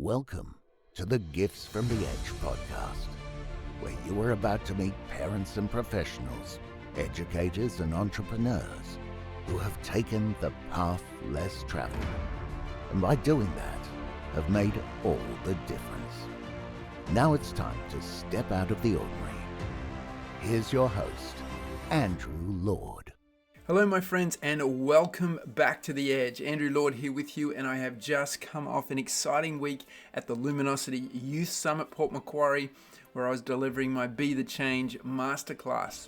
Welcome to the Gifts from the Edge podcast, where you are about to meet parents and professionals, educators and entrepreneurs who have taken the path less traveled, and by doing that, have made all the difference. Now it's time to step out of the ordinary. Here's your host, Andrew Lord. Hello my friends, and welcome back to The Edge. Andrew Lord here with you, and I have just come off an exciting week at the Luminosity Youth Summit Port Macquarie, where I was delivering my Be the Change Masterclass.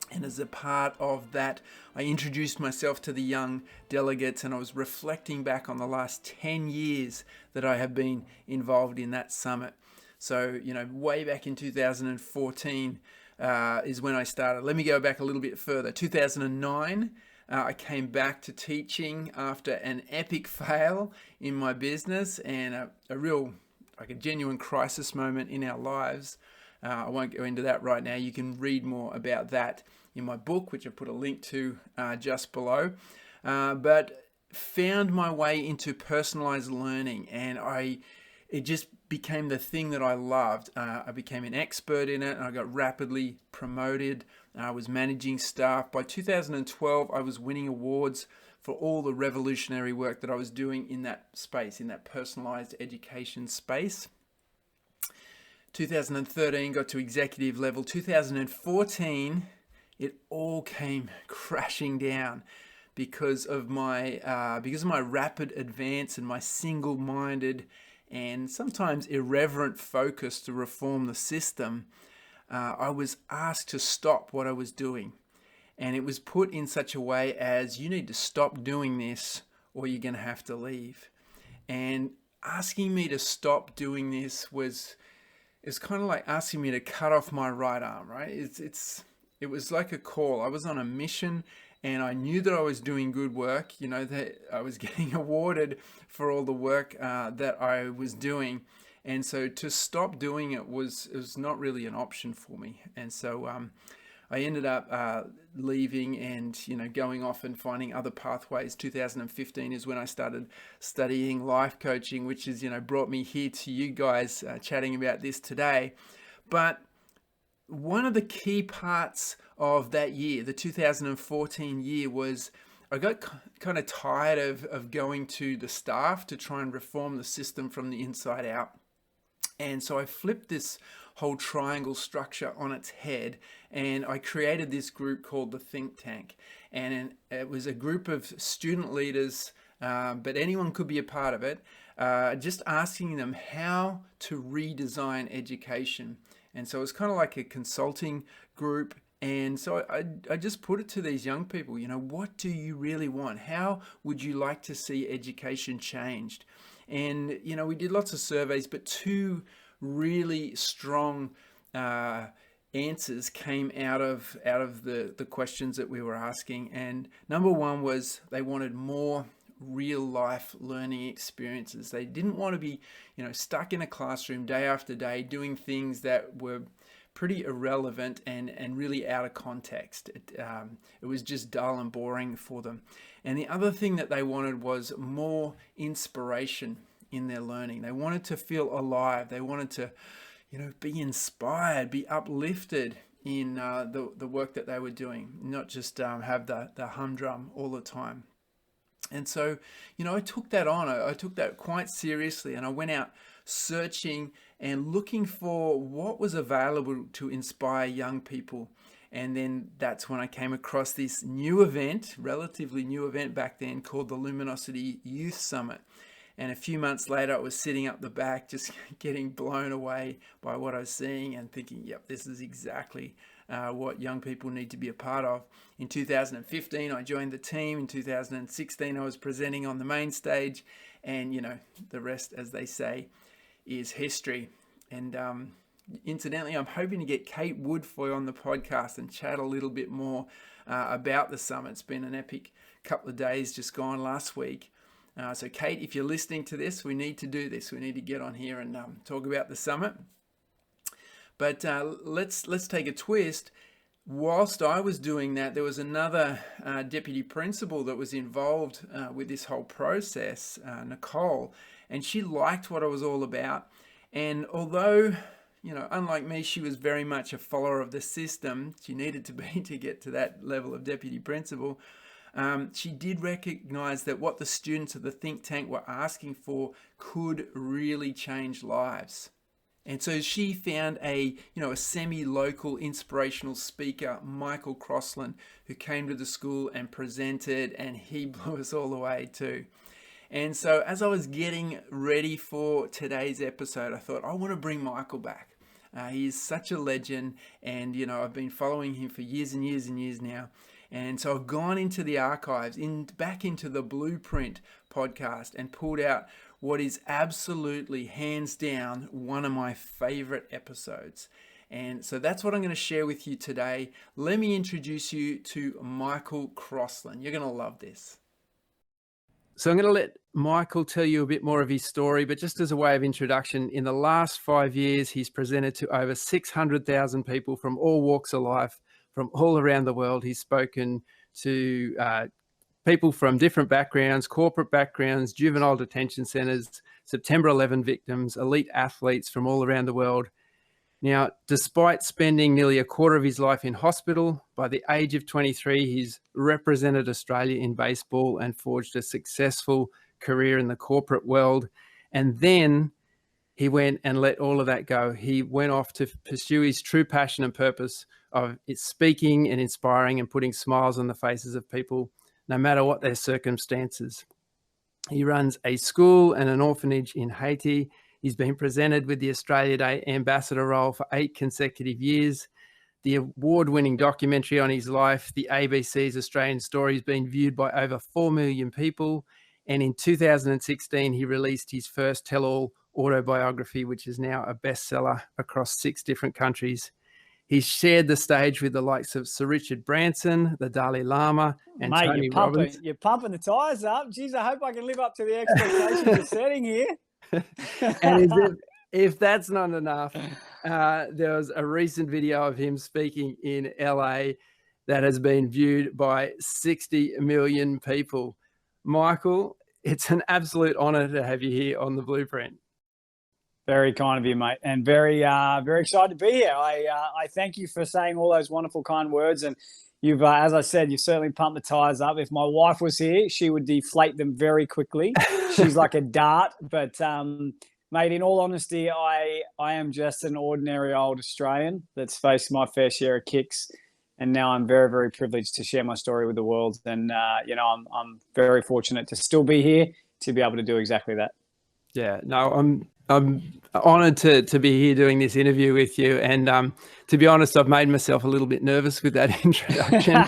And as a part of that, I introduced myself to the young delegates, and I was reflecting back on the last 10 years that I have been involved in that summit. So, way back in 2014, is when I started. Let me go back a little bit further. 2009, I came back to teaching after an epic fail in my business and a genuine crisis moment in our lives. I won't go into that right now. You can read more about that in my book, which I've put a link to just below. But found my way into personalized learning, and it just became the thing that I loved. I became an expert in it, and I got rapidly promoted. I was managing staff. By 2012, I was winning awards for all the revolutionary work that I was doing in that space, in that personalized education space. 2013, got to executive level. 2014, it all came crashing down because of my rapid advance and my single-minded and sometimes irreverent focus to reform the system. I was asked to stop what I was doing, and it was put in such a way as, you need to stop doing this or you're going to have to leave. And asking me to stop doing this was kind of like asking me to cut off my right arm, right? It was like a call. I was on a mission, and I knew that I was doing good work, that I was getting awarded for all the work that I was doing. And so to stop doing it was not really an option for me. And so I ended up leaving and, going off and finding other pathways. 2015 is when I started studying life coaching, which has, brought me here to you guys chatting about this today. But one of the key parts of that year, the 2014 year, was I got kind of tired of going to the staff to try and reform the system from the inside out. And so I flipped this whole triangle structure on its head, and I created this group called the Think Tank. And it was a group of student leaders, but anyone could be a part of it, just asking them how to redesign education. And so it's kind of like a consulting group. And so I just put it to these young people, what do you really want? How would you like to see education changed? And, we did lots of surveys, but two really strong answers came out of the questions that we were asking. And number one was they wanted more real life learning experiences. They didn't want to be, stuck in a classroom day after day doing things that were pretty irrelevant and really out of context. It was just dull and boring for them. And the other thing that they wanted was more inspiration in their learning. They wanted to feel alive. They wanted to, be inspired, be uplifted in the work that they were doing, not just have the humdrum all the time. And so, I took that on. I took that quite seriously, and I went out searching and looking for what was available to inspire young people. And then that's when I came across this new event, relatively new event back then, called the Luminosity Youth Summit. And a few months later, I was sitting up the back, just getting blown away by what I was seeing and thinking, yep, this is exactly what young people need to be a part of. In 2015, I joined the team. In 2016, I was presenting on the main stage. And, the rest, as they say, is history. And incidentally, I'm hoping to get Kate Woodfoy on the podcast and chat a little bit more about the summit. It's been an epic couple of days just gone last week. So Kate, if you're listening to this, we need to do this. We need to get on here and talk about the summit. But let's take a twist. Whilst I was doing that, there was another deputy principal that was involved with this whole process, Nicole, and she liked what I was all about. And although, unlike me, she was very much a follower of the system, she needed to be to get to that level of deputy principal. She did recognize that what the students of the think tank were asking for could really change lives. And so she found a semi-local inspirational speaker, Michael Crossland, who came to the school and presented, and he blew us all away too. And so as I was getting ready for today's episode, I thought, I want to bring Michael back. He is such a legend, and I've been following him for years and years and years now. And so I've gone into the archives, back into the Blueprint podcast, and pulled out what is absolutely, hands down, one of my favorite episodes. And so that's what I'm going to share with you today. Let me introduce you to Michael Crossland. You're going to love this. So I'm going to let Michael tell you a bit more of his story, but just as a way of introduction, in the last 5 years, he's presented to over 600,000 people from all walks of life, from all around the world. He's spoken to people from different backgrounds, corporate backgrounds, juvenile detention centres, September 11 victims, elite athletes from all around the world. Now, despite spending nearly a quarter of his life in hospital, by the age of 23, he's represented Australia in baseball and forged a successful career in the corporate world. And then he went and let all of that go. He went off to pursue his true passion and purpose of speaking and inspiring and putting smiles on the faces of people, no matter what their circumstances. He runs a school and an orphanage in Haiti. He's been presented with the Australia Day ambassador role for 8 consecutive years. The award-winning documentary on his life, the ABC's Australian Story, has been viewed by over 4 million people. And in 2016, he released his first tell-all autobiography, which is now a bestseller across 6 different countries. He's shared the stage with the likes of Sir Richard Branson, the Dali Lama, and Mate, Tony Robbins. You're pumping the tyres up. Geez, I hope I can live up to the expectations you're setting here. And if that's not enough, there was a recent video of him speaking in LA that has been viewed by 60 million people. Michael, it's an absolute honor to have you here on the Blueprint. Very kind of you, mate, and very excited to be here. I thank you for saying all those wonderful, kind words, and you've, as I said, you've certainly pumped the tires up. If my wife was here, she would deflate them very quickly. She's like a dart, but mate, in all honesty, I am just an ordinary old Australian that's faced my fair share of kicks, and now I'm very, very privileged to share my story with the world. And I'm very fortunate to still be here to be able to do exactly that. Yeah, no, I'm honoured to be here doing this interview with you. And to be honest, I've made myself a little bit nervous with that introduction.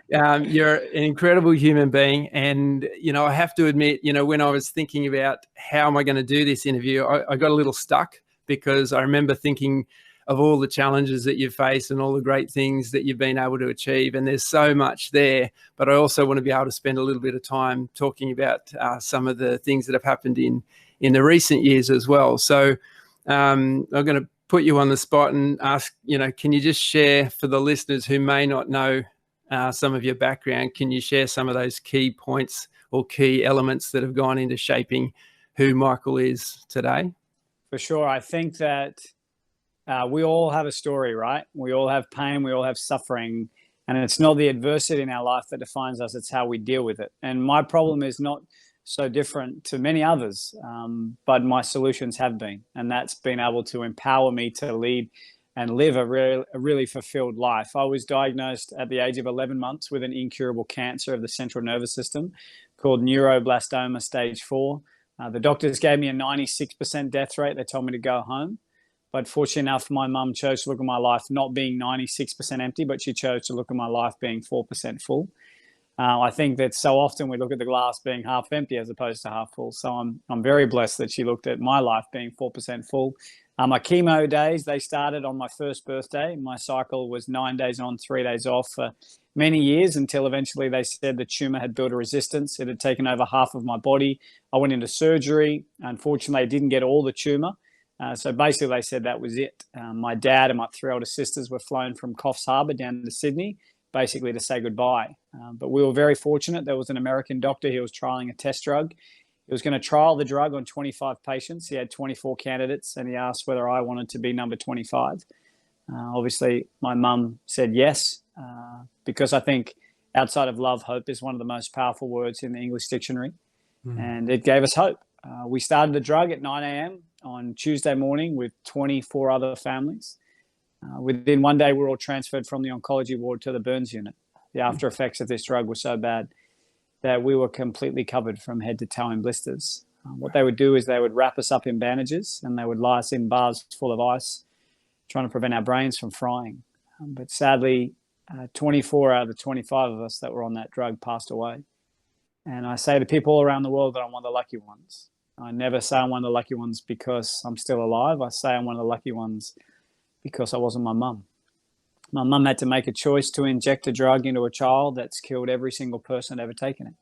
You're an incredible human being. And, I have to admit, when I was thinking about how am I going to do this interview, I got a little stuck, because I remember thinking of all the challenges that you've faced and all the great things that you've been able to achieve. And there's so much there, but I also want to be able to spend a little bit of time talking about some of the things that have happened in the recent years as well. So I'm going to put you on the spot and ask, can you just share, for the listeners who may not know some of your background, can you share some of those key points or key elements that have gone into shaping who Michael is today? For sure. I think that we all have a story, right? We all have pain, we all have suffering, and it's not the adversity in our life that defines us, it's how we deal with it. And my problem is not so different to many others, but my solutions have been, and that's been able to empower me to lead and live a really fulfilled life. I was diagnosed at the age of 11 months with an incurable cancer of the central nervous system called neuroblastoma stage 4. The doctors gave me a 96% death rate. They told me to go home. But fortunately enough, my mum chose to look at my life not being 96% empty, but she chose to look at my life being 4% full. I think that so often we look at the glass being half empty as opposed to half full. So I'm very blessed that she looked at my life being 4% full. My chemo days, they started on my first birthday. My cycle was 9 days on, 3 days off for many years, until eventually they said the tumor had built a resistance. It had taken over half of my body. I went into surgery. Unfortunately, I didn't get all the tumor. So basically they said that was it. My dad and my 3 older sisters were flown from Coffs Harbour down to Sydney, basically to say goodbye. But we were very fortunate. There was an American doctor. He was trialing a test drug. He was going to trial the drug on 25 patients. He had 24 candidates, and he asked whether I wanted to be number 25. Obviously, my mum said yes, because I think outside of love, hope is one of the most powerful words in the English dictionary. And it gave us hope. We started the drug at 9 a.m. on Tuesday morning with 24 other families. Within one day, we were all transferred from the oncology ward to the burns unit. The after effects of this drug were so bad that we were completely covered from head to toe in blisters. What they would do is they would wrap us up in bandages and they would lie us in bars full of ice, trying to prevent our brains from frying. But sadly, 24 out of the 25 of us that were on that drug passed away. And I say to people all around the world that I'm one of the lucky ones. I never say I'm one of the lucky ones because I'm still alive. I say I'm one of the lucky ones because I wasn't my mum. My mum had to make a choice to inject a drug into a child that's killed every single person ever taken it.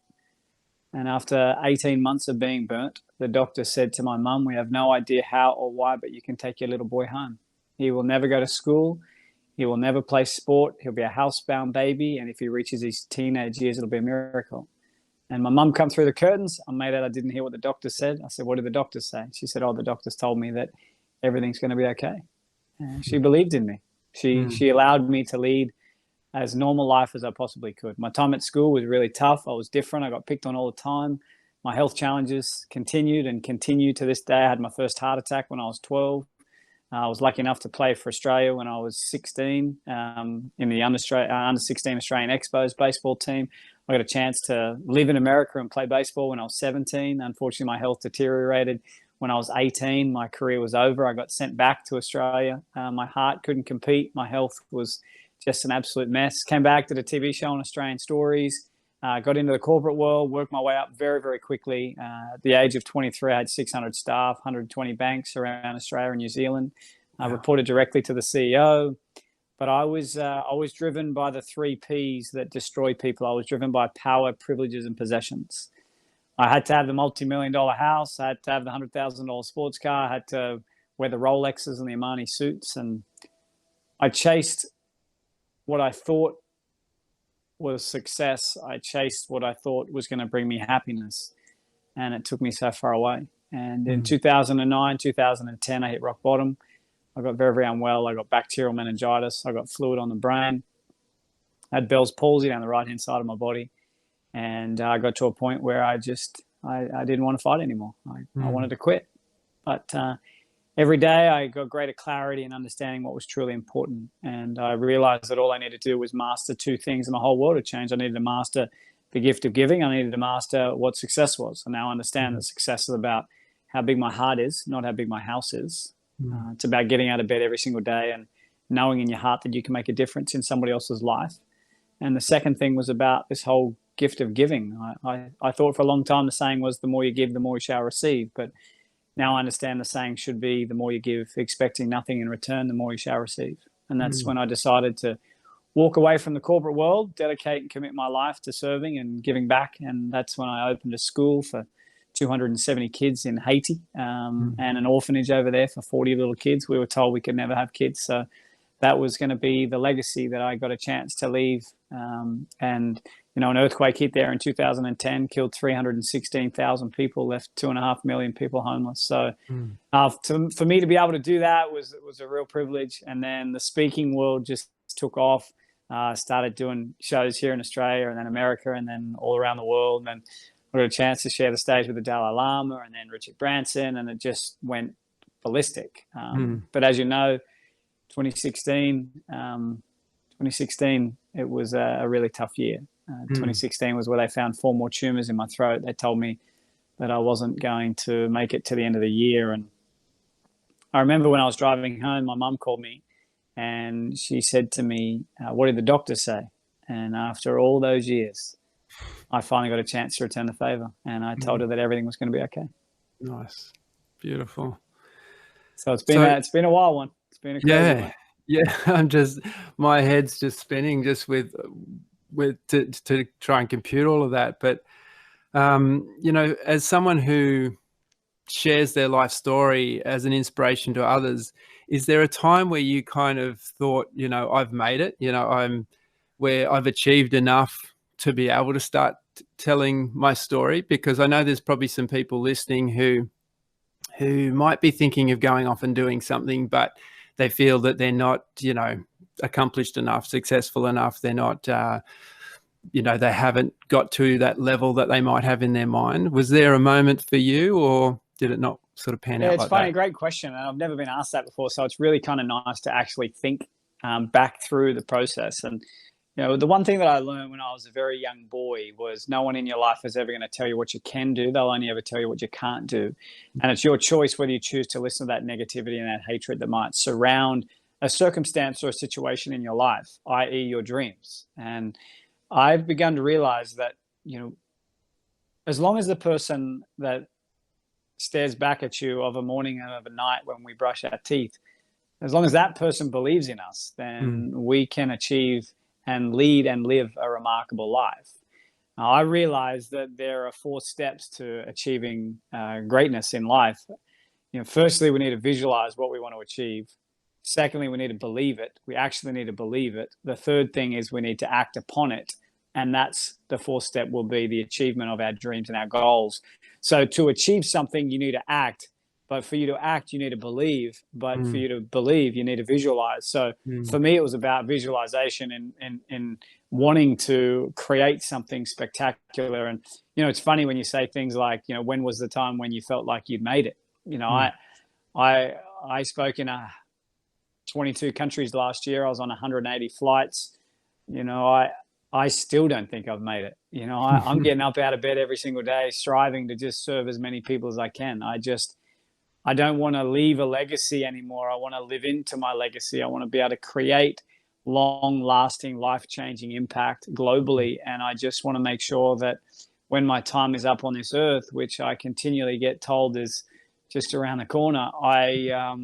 And after 18 months of being burnt, the doctor said to my mum, "We have no idea how or why, but you can take your little boy home. He will never go to school. He will never play sport. He'll be a housebound baby. And if he reaches his teenage years, it'll be a miracle." And my mum come through the curtains. I made out I didn't hear what the doctor said. I said, "What did the doctor say?" She said, "Oh, the doctors told me that everything's going to be okay." And she believed in me. She allowed me to lead as normal life as I possibly could. My time at school was really tough. I was different. I got picked on all the time. My health challenges continued and continue to this day. I had my first heart attack when I was 12. I was lucky enough to play for Australia when I was 16 in the under 16 Australian Expos baseball team. I got a chance to live in America and play baseball when I was 17. Unfortunately, my health deteriorated. When I was 18, my career was over. I got sent back to Australia. My heart couldn't compete. My health was just an absolute mess. Came back, did a TV show on Australian Stories, got into the corporate world, worked my way up very, very quickly. At the age of 23, I had 600 staff, 120 banks around Australia and New Zealand. I reported directly to the CEO. But I was driven by the 3 Ps that destroy people. I was driven by power, privileges, and possessions. I had to have the multi-million-dollar house. I had to have the $100,000 sports car. I had to wear the Rolexes and the Armani suits. And I chased what I thought was success. I chased what I thought was going to bring me happiness. And it took me so far away. And in 2009, 2010, I hit rock bottom. I got very, very unwell. I got bacterial meningitis. I got fluid on the brain. I had Bell's palsy down the right-hand side of my body. And I got to a point where I didn't want to fight anymore. I wanted to quit. But every day I got greater clarity and understanding what was truly important. And I realized that all I needed to do was master 2 things and my whole world had changed. I needed to master the gift of giving. I needed to master what success was. And now I understand that success is about how big my heart is, not how big my house is. It's about getting out of bed every single day and knowing in your heart that you can make a difference in somebody else's life. And the second thing was about this whole gift of giving. I thought for a long time the saying was, the more you give, the more you shall receive. But now I understand the saying should be, the more you give, expecting nothing in return, the more you shall receive. And that's when I decided to walk away from the corporate world, dedicate and commit my life to serving and giving back. And that's when I opened a school for 270 kids in Haiti and an orphanage over there for 40 little kids. We were told we could never have kids. So that was going to be the legacy that I got a chance to leave. And, an earthquake hit there in 2010, killed 316,000 people, left 2.5 million people homeless. So for me to be able to do that was a real privilege. And then the speaking world just took off. Started doing shows here in Australia and then America and then all around the world. And I got a chance to share the stage with the Dali Lama and then Richard Branson, and it just went ballistic. But as you know, 2016, it was a really tough year. 2016 was where they found 4 more tumors in my throat. They told me that I wasn't going to make it to the end of the year. And I remember when I was driving home, my mum called me and she said to me, "What did the doctor say?" And after all those years, I finally got a chance to return the favor. And I told her that everything was going to be okay. Nice. Beautiful. So it's been a wild one. It's been a crazy one. Yeah. My head's just spinning just with to try and compute all of that. But, as someone who shares their life story as an inspiration to others, is there a time where you kind of thought, I've made it, where I've achieved enough to be able to start mind telling my story? Because I know there's probably some people listening who might be thinking of going off and doing something, but they feel that they're not, accomplished enough, successful enough. They're not, they haven't got to that level that they might have in their mind. Was there a moment for you, or did it not sort of pan out like that? It's funny, great question. And I've never been asked that before. So it's really kind of nice to actually think back through the process. And, the one thing that I learned when I was a very young boy was no one in your life is ever going to tell you what you can do. They'll only ever tell you what you can't do. And it's your choice whether you choose to listen to that negativity and that hatred that might surround a circumstance or a situation in your life, i.e. your dreams. And I've begun to realize that, as long as the person that stares back at you of a morning and of a night when we brush our teeth, as long as that person believes in us, then we can achieve and lead and live a remarkable life. Now, I realize that there are 4 steps to achieving greatness in life. Firstly, we need to visualize what we want to achieve. Secondly, we need to believe it. We actually need to believe it. The third thing is we need to act upon it. And that's the 4th step, will be the achievement of our dreams and our goals. So to achieve something, you need to act. But for you to act, you need to believe. But for you to believe, you need to visualize. So for me, it was about visualization and wanting to create something spectacular. And, it's funny when you say things like, when was the time when you felt like you'd made it? I spoke in 22 countries last year. I was on 180 flights. I still don't think I've made it. I'm getting up out of bed every single day, striving to just serve as many people as I can. I don't want to leave a legacy anymore. I want to live into my legacy. I want to be able to create long-lasting, life-changing impact globally. And I just want to make sure that when my time is up on this earth, which I continually get told is just around the corner, I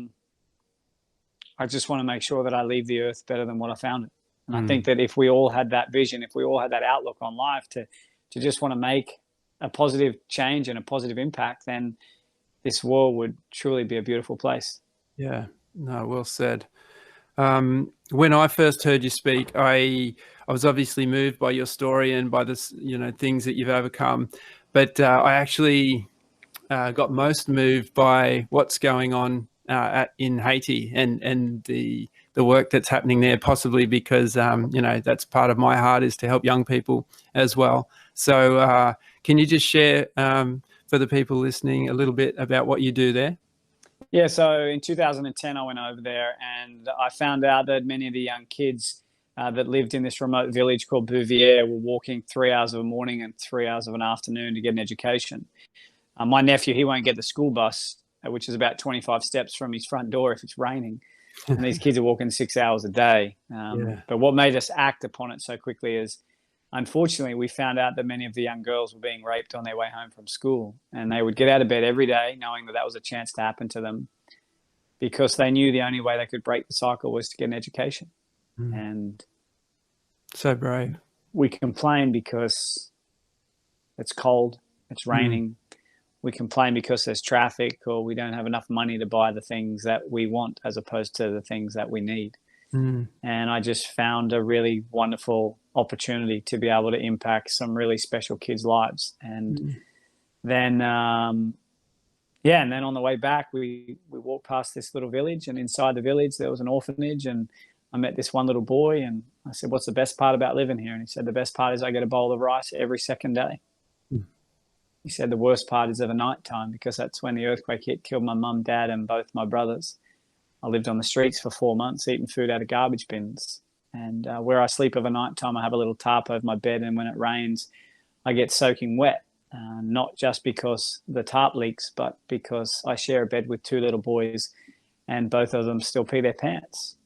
just want to make sure that I leave the earth better than what I found it. And I think that if we all had that vision, if we all had that outlook on life to just want to make a positive change and a positive impact, then this world would truly be a beautiful place. Yeah, no, well said. When I first heard you speak, I was obviously moved by your story and by this, things that you've overcome. But I actually got most moved by what's going on in Haiti and the work that's happening there, possibly because, that's part of my heart, is to help young people as well. So can you just share for the people listening a little bit about what you do there? Yeah, so in 2010, I went over there and I found out that many of the young kids that lived in this remote village called Bouvier were walking 3 hours of a morning and 3 hours of an afternoon to get an education. My nephew, he won't get the school bus, which is about 25 steps from his front door if it's raining. And these kids are walking 6 hours a day. But what made us act upon it so quickly is, unfortunately, we found out that many of the young girls were being raped on their way home from school. And they would get out of bed every day knowing that was a chance to happen to them, because they knew the only way they could break the cycle was to get an education. And so brave. We complain because it's cold, it's raining. We complain because there's traffic, or we don't have enough money to buy the things that we want as opposed to the things that we need. And I just found a really wonderful opportunity to be able to impact some really special kids' lives. And then, and then on the way back, we walked past this little village, and inside the village, there was an orphanage, and I met this one little boy, and I said, "What's the best part about living here?" And he said, "The best part is I get a bowl of rice every second day." He said, "The worst part is at the night time, because that's when the earthquake hit, killed my mum, dad, and both my brothers. I lived on the streets for 4 months, eating food out of garbage bins. And where I sleep of a night time, I have a little tarp over my bed. And when it rains, I get soaking wet, not just because the tarp leaks, but because I share a bed with 2 little boys, and both of them still pee their pants."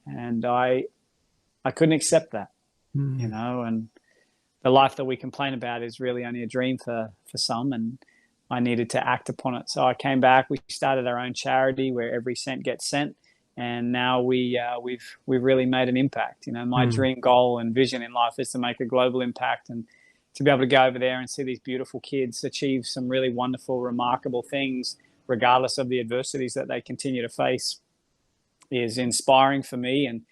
And I couldn't accept that, and the life that we complain about is really only a dream for some, and I needed to act upon it. So I came back. We started our own charity where every cent gets sent, and now we've really made an impact. My dream goal and vision in life is to make a global impact, and to be able to go over there and see these beautiful kids achieve some really wonderful, remarkable things, regardless of the adversities that they continue to face, is inspiring for me. And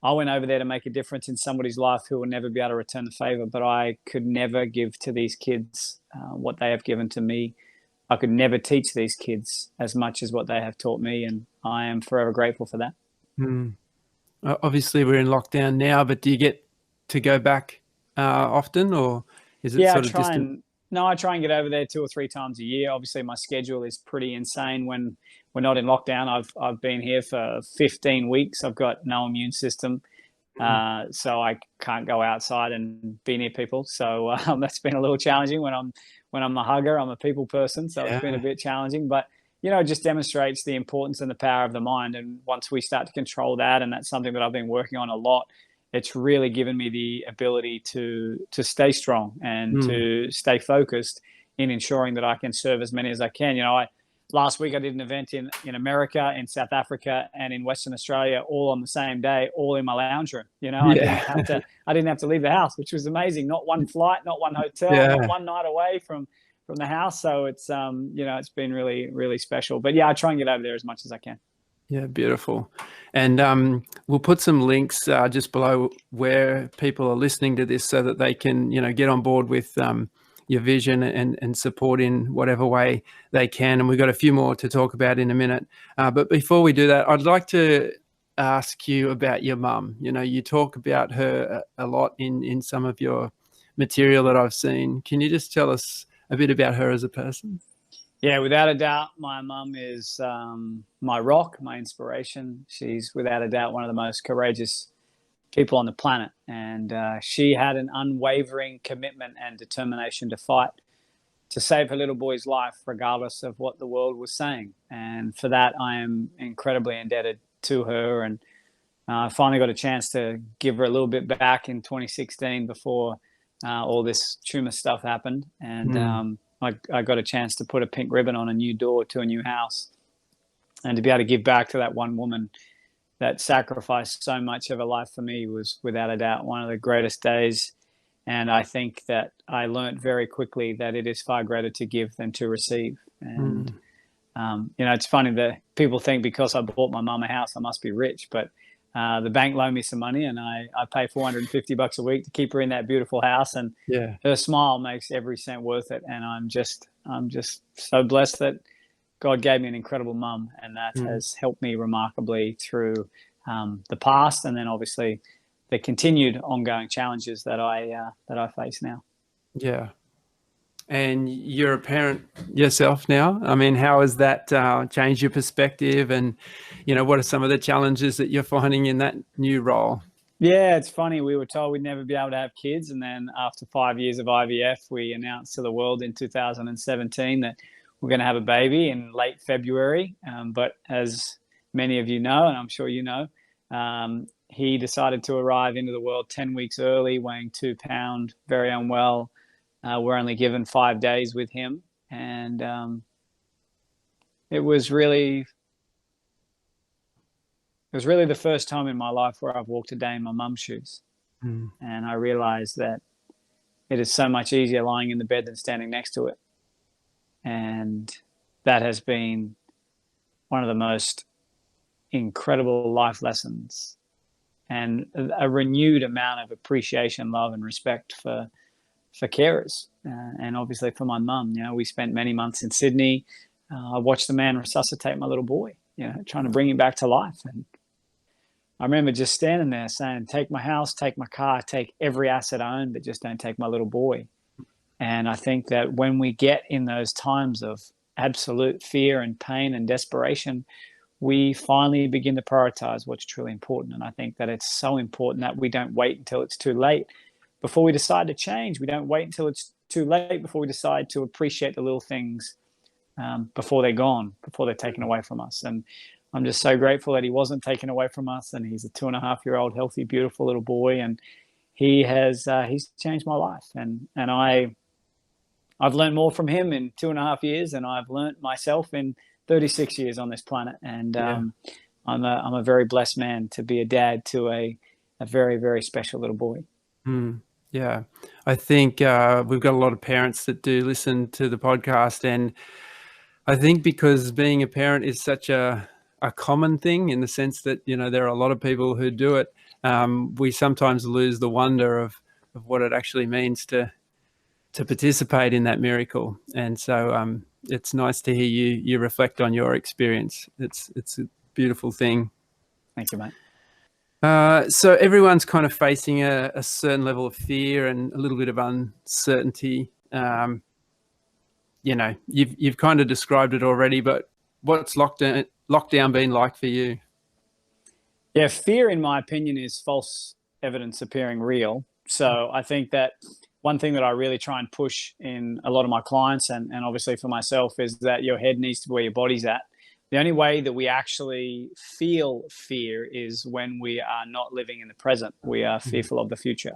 I went over there to make a difference in somebody's life who will never be able to return the favor, but I could never give to these kids what they have given to me. I could never teach these kids as much as what they have taught me, and I am forever grateful for that. Obviously, we're in lockdown now, but do you get to go back often, or is it sort of distant? I try and get over there 2 or 3 times a year. Obviously, my schedule is pretty insane when we're not in lockdown. I've been here for 15 weeks. I've got no immune system, so I can't go outside and be near people. So that's been a little challenging. When I'm a hugger, I'm a people person, so it's been a bit challenging. But it just demonstrates the importance and the power of the mind. And once we start to control that, and that's something that I've been working on a lot, it's really given me the ability to stay strong and to stay focused in ensuring that I can serve as many as I can. Last week I did an event in America, in South Africa, and in Western Australia, all on the same day, all in my lounge room. I didn't have to leave the house, which was amazing. Not one flight, not one hotel, not one night away from the house. So it's it's been really, really special. But I try and get over there as much as I can. Yeah, beautiful. And we'll put some links just below where people are listening to this so that they can, get on board with your vision and support in whatever way they can. And we've got a few more to talk about in a minute. But before we do that, I'd like to ask you about your mum. You talk about her a lot in some of your material that I've seen. Can you just tell us a bit about her as a person? Yeah, without a doubt, my mum is my rock, my inspiration. She's without a doubt one of the most courageous people on the planet. And she had an unwavering commitment and determination to fight to save her little boy's life, regardless of what the world was saying. And for that, I am incredibly indebted to her. And I finally got a chance to give her a little bit back in 2016 before all this tumor stuff happened. And I got a chance to put a pink ribbon on a new door to a new house, and to be able to give back to that one woman that sacrificed so much of her life for me was without a doubt one of the greatest days. And I think that I learned very quickly that it is far greater to give than to receive. And, it's funny that people think because I bought my mum a house, I must be rich, but the bank loaned me some money, and I pay $450 a week to keep her in that beautiful house. And her smile makes every cent worth it. And I'm just so blessed that God gave me an incredible mum, and that has helped me remarkably through the past, and then obviously the continued ongoing challenges that I face now. Yeah. And you're a parent yourself now. I mean, how has that changed your perspective? And, what are some of the challenges that you're finding in that new role? Yeah, it's funny. We were told we'd never be able to have kids. And then after 5 years of IVF, we announced to the world in 2017 that we're going to have a baby in late February. But as many of you know, and I'm sure you know, he decided to arrive into the world 10 weeks early, weighing 2 pounds, very unwell. We're only given 5 days with him. And it was really the first time in my life where I've walked a day in my mum's shoes. And I realized that it is so much easier lying in the bed than standing next to it. And that has been one of the most incredible life lessons, and a renewed amount of appreciation, love, and respect for carers, and obviously for my mum. We spent many months in Sydney. I watched the man resuscitate my little boy, trying to bring him back to life. And I remember just standing there saying, take my house, take my car, take every asset I own, but just don't take my little boy. And I think that when we get in those times of absolute fear and pain and desperation, we finally begin to prioritize what's truly important. And I think that it's so important that we don't wait until it's too late before we decide to change. We don't wait until it's too late before we decide to appreciate the little things before they're gone, before they're taken away from us. And I'm just so grateful that he wasn't taken away from us. And he's a 2.5-year-old, healthy, beautiful little boy. And he has, he's changed my life. And I've learned more from him in 2.5 years than I've learned myself in 36 years on this planet. And I'm a very blessed man to be a dad to a very, very special little boy. Yeah, I think we've got a lot of parents that do listen to the podcast, and I think because being a parent is such a common thing in the sense that, there are a lot of people who do it, we sometimes lose the wonder of what it actually means to participate in that miracle. And so it's nice to hear you reflect on your experience. It's a beautiful thing. Thank you, mate. So everyone's kind of facing a certain level of fear and a little bit of uncertainty. You've kind of described it already, but what's lockdown been like for you? Yeah, fear, in my opinion, is false evidence appearing real. So I think that one thing that I really try and push in a lot of my clients and obviously for myself is that your head needs to be where your body's at. The only way that we actually feel fear is when we are not living in the present. We are fearful of the future.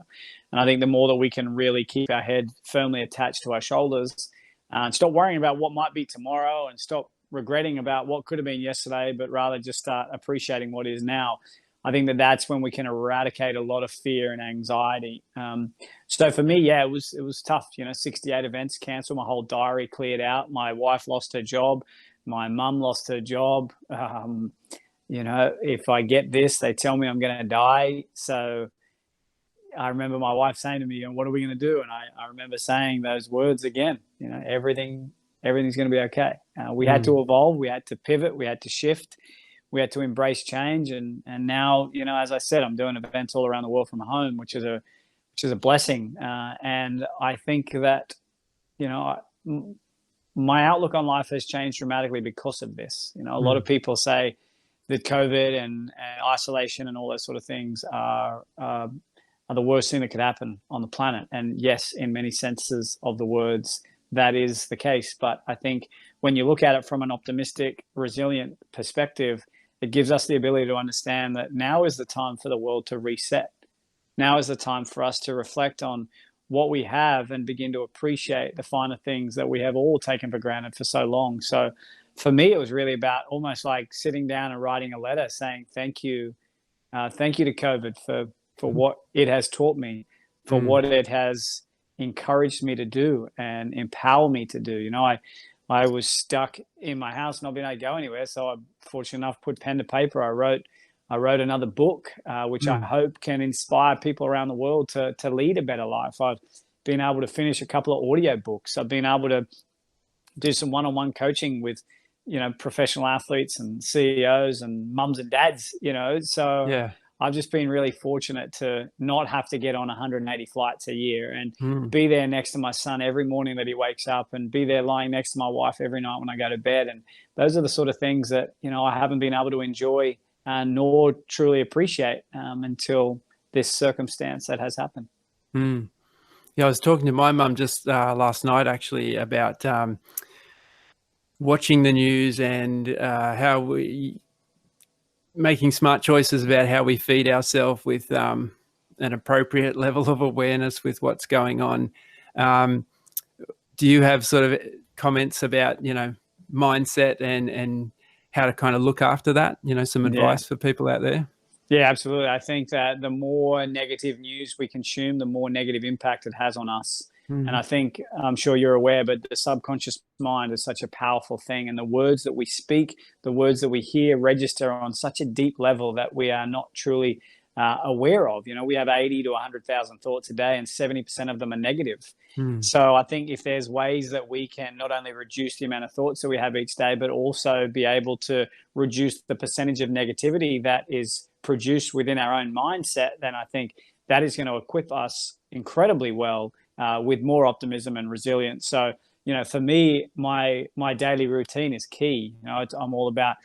And I think the more that we can really keep our head firmly attached to our shoulders and stop worrying about what might be tomorrow and stop regretting about what could have been yesterday, but rather just start appreciating what is now, I think that that's when we can eradicate a lot of fear and anxiety. So for me, yeah, it was tough. 68 events canceled, my whole diary cleared out. My wife lost her job. My mum lost her job. If I get this, they tell me I'm going to die. So I remember my wife saying to me, what are we going to do? And I remember saying those words again, everything's going to be okay. We had to evolve. We had to pivot. We had to shift. We had to embrace change. And now, as I said, I'm doing events all around the world from home, which is a blessing. And I think that, my outlook on life has changed dramatically because of this. A lot of people say that COVID and isolation and all those sort of things are the worst thing that could happen on the planet. And yes, in many senses of the words, that is the case. But I think when you look at it from an optimistic, resilient perspective, it gives us the ability to understand that now is the time for the world to reset. Now is the time for us to reflect on what we have and begin to appreciate the finer things that we have all taken for granted for so long. So for me, it was really about almost like sitting down and writing a letter saying, thank you to COVID for what it has taught me, for what it has encouraged me to do and empower me to do. I was stuck in my house, not being able to go anywhere. So I, fortunate enough, put pen to paper. I wrote another book, which I hope can inspire people around the world to lead a better life. I've been able to finish a couple of audio books. I've been able to do some one-on-one coaching with, professional athletes and CEOs and mums and dads, So yeah. I've just been really fortunate to not have to get on 180 flights a year and be there next to my son every morning that he wakes up and be there lying next to my wife every night when I go to bed. And those are the sort of things that, I haven't been able to enjoy nor truly appreciate until this circumstance that has happened. Yeah, I was talking to my mum just last night actually about watching the news and how we making smart choices about how we feed ourselves with an appropriate level of awareness with what's going on. Do you have sort of comments about, mindset and how to kind of look after that, some advice for people out there? Yeah, absolutely. I think that the more negative news we consume, the more negative impact it has on us. And I think, I'm sure you're aware, but the subconscious mind is such a powerful thing. And the words that we speak, the words that we hear register on such a deep level that we are not truly aware of. We have 80 to 100,000 thoughts a day and 70% of them are negative. So I think if there's ways that we can not only reduce the amount of thoughts that we have each day, but also be able to reduce the percentage of negativity that is produced within our own mindset, then I think that is going to equip us incredibly well with more optimism and resilience. So, for me, my daily routine is key. I'm all about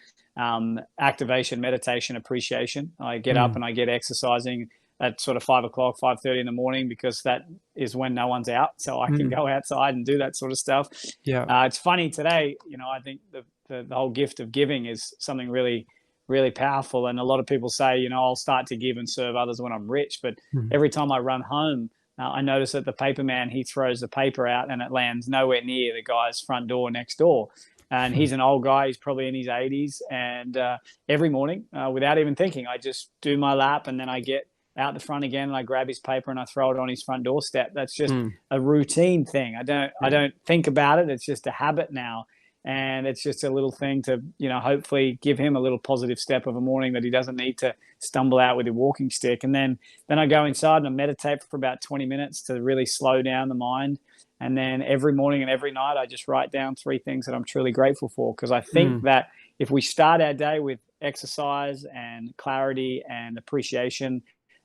activation, meditation, appreciation. I get up and I get exercising at sort of 5 o'clock, 5:30 in the morning, because that is when no one's out. So I can go outside and do that sort of stuff. Yeah. It's funny today, I think the whole gift of giving is something really, really powerful. And a lot of people say, I'll start to give and serve others when I'm rich. But every time I run home, I notice that the paper man, he throws the paper out and it lands nowhere near the guy's front door next door. And he's an old guy. He's probably in his 80s. And every morning, without even thinking, I just do my lap and then I get out the front again and I grab his paper and I throw it on his front doorstep. That's just a routine thing. I don't think about it. It's just a habit now. And it's just a little thing to, hopefully give him a little positive step of a morning that he doesn't need to stumble out with a walking stick. And then I go inside and I meditate for about 20 minutes to really slow down the mind. And then every morning and every night, I just write down 3 things that I'm truly grateful for. Because I think that if we start our day with exercise and clarity and appreciation,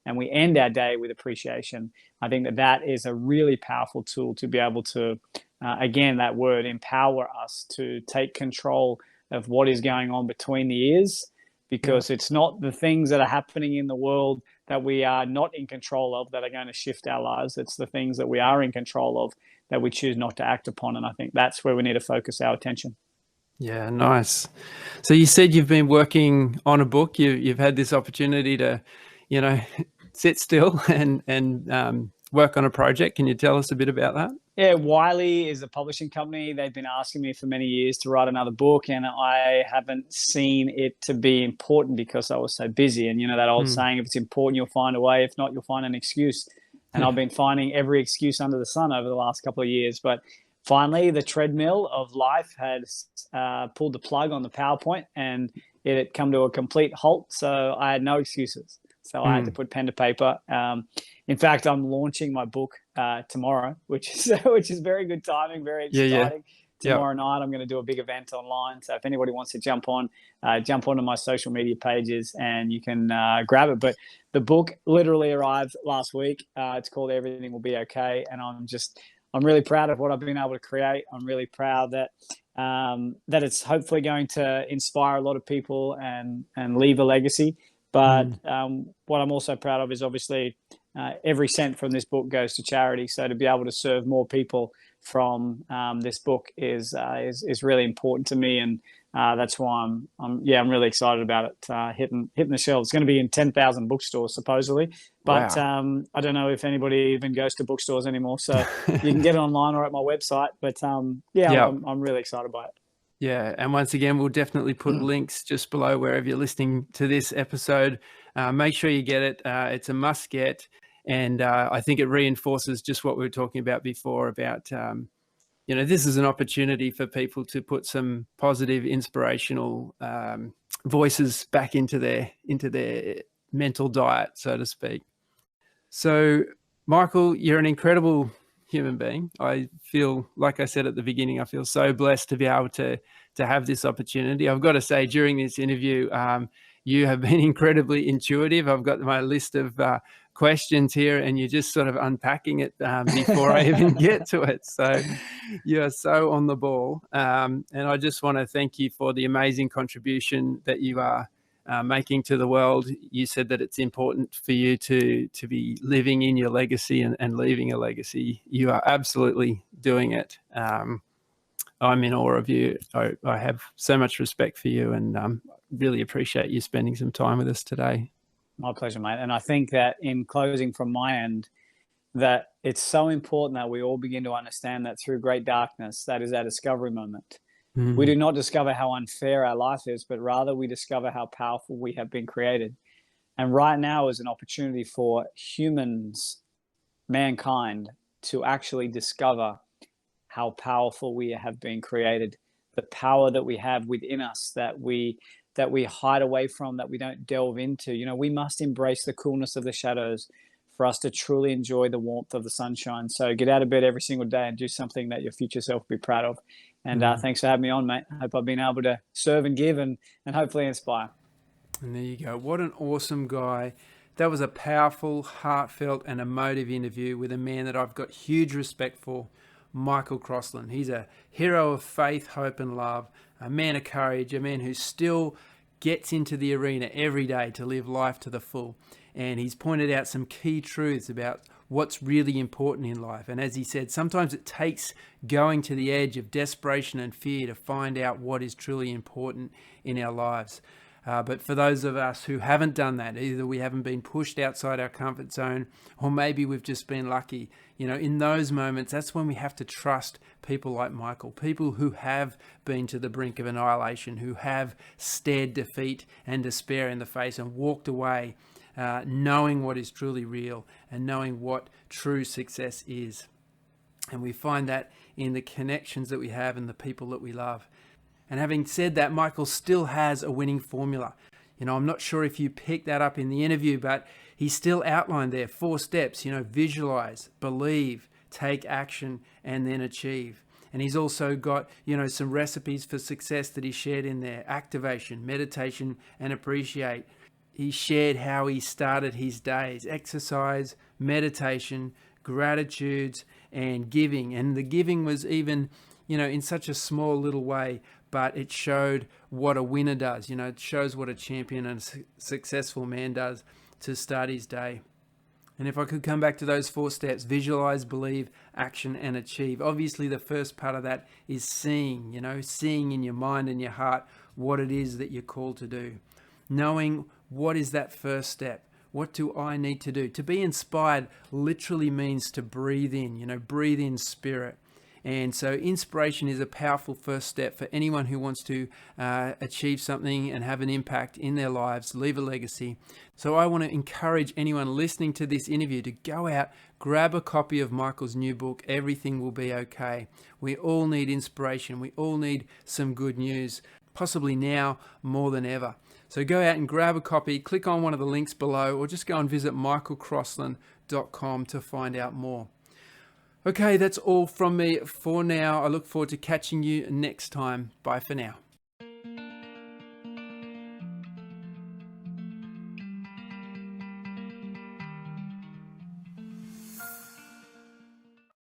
and we end our day with appreciation, I think that is a really powerful tool to be able to, again, that word, empower us to take control of what is going on between the ears, because it's not the things that are happening in the world that we are not in control of that are going to shift our lives. It's the things that we are in control of that we choose not to act upon. And I think that's where we need to focus our attention. Yeah, nice. So you said you've been working on a book. You've had this opportunity to, sit still and work on a project. Can you tell us a bit about that? Yeah, Wiley is a publishing company. They've been asking me for many years to write another book, and I haven't seen it to be important because I was so busy. And that old saying, if it's important, you'll find a way. If not, you'll find an excuse. And I've been finding every excuse under the sun over the last couple of years. But finally, the treadmill of life has pulled the plug on the PowerPoint, and it had come to a complete halt. So I had no excuses. So I had to put pen to paper. In fact, I'm launching my book tomorrow, which is very good timing, very exciting. Tomorrow night, I'm going to do a big event online. So if anybody wants to jump onto my social media pages and you can grab it. But the book literally arrived last week. It's called Everything Will Be Okay. And I'm really proud of what I've been able to create. I'm really proud that it's hopefully going to inspire a lot of people and leave a legacy. But what I'm also proud of is obviously every cent from this book goes to charity. So to be able to serve more people from this book is really important to me, and that's why I'm really excited about it hitting the shelves. It's going to be in 10,000 bookstores supposedly, but wow. I don't know if anybody even goes to bookstores anymore. So you can get it online or at my website. But I'm really excited by it. Yeah, and once again, we'll definitely put links just below wherever you're listening to this episode. Make sure you get it. It's a must get. And I think it reinforces just what we were talking about before about, this is an opportunity for people to put some positive, inspirational voices back into their mental diet, so to speak. So, Michael, you're an incredible human being. I feel, like I said at the beginning, I feel so blessed to be able to have this opportunity. I've got to say, during this interview, you have been incredibly intuitive. I've got my list of questions here, and you're just sort of unpacking it before I even get to it. So you are so on the ball. And I just want to thank you for the amazing contribution that you are making to the world. You said that it's important for you to be living in your legacy and leaving a legacy. You are absolutely doing it. I'm in awe of you. I have so much respect for you, and really appreciate you spending some time with us today. My pleasure, mate. And I think that in closing from my end, that it's so important that we all begin to understand that through great darkness, that is our discovery moment. We do not discover how unfair our life is, but rather we discover how powerful we have been created. And right now is an opportunity for humans, mankind, to actually discover how powerful we have been created, the power that we have within us that we hide away from, that we don't delve into. We must embrace the coolness of the shadows for us to truly enjoy the warmth of the sunshine. So get out of bed every single day and do something that your future self will be proud of. And thanks for having me on, mate. I hope I've been able to serve and give and hopefully inspire. And there you go. What an awesome guy. That was a powerful, heartfelt and emotive interview with a man that I've got huge respect for, Michael Crossland. He's a hero of faith, hope and love, a man of courage, a man who still gets into the arena every day to live life to the full. And he's pointed out some key truths about what's really important in life. And as he said, sometimes it takes going to the edge of desperation and fear to find out what is truly important in our lives. But for those of us who haven't done that, either we haven't been pushed outside our comfort zone, or maybe we've just been lucky, in those moments, that's when we have to trust people like Michael, people who have been to the brink of annihilation, who have stared defeat and despair in the face and walked away knowing what is truly real and knowing what true success is. And we find that in the connections that we have and the people that we love. And having said that, Michael still has a winning formula. I'm not sure if you picked that up in the interview, but he still outlined there 4 steps, visualize, believe, take action, and then achieve. And he's also got, some recipes for success that he shared in there: activation, meditation, and appreciate. He shared how he started his days: exercise, meditation, gratitudes, and giving. And the giving was even, in such a small little way, but it showed what a winner does. It shows what a champion and a successful man does to start his day. And if I could come back to those 4 steps: visualize, believe, action, and achieve. Obviously, the first part of that is seeing, seeing in your mind and your heart what it is that you're called to do. Knowing what is that first step. What do I need to do? To be inspired literally means to breathe in, breathe in spirit. And so inspiration is a powerful first step for anyone who wants to achieve something and have an impact in their lives, leave a legacy. So I want to encourage anyone listening to this interview to go out, grab a copy of Michael's new book, Everything Will Be Okay. We all need inspiration. We all need some good news, possibly now more than ever. So go out and grab a copy, click on one of the links below, or just go and visit michaelcrossland.com to find out more. Okay, that's all from me for now. I look forward to catching you next time. Bye for now.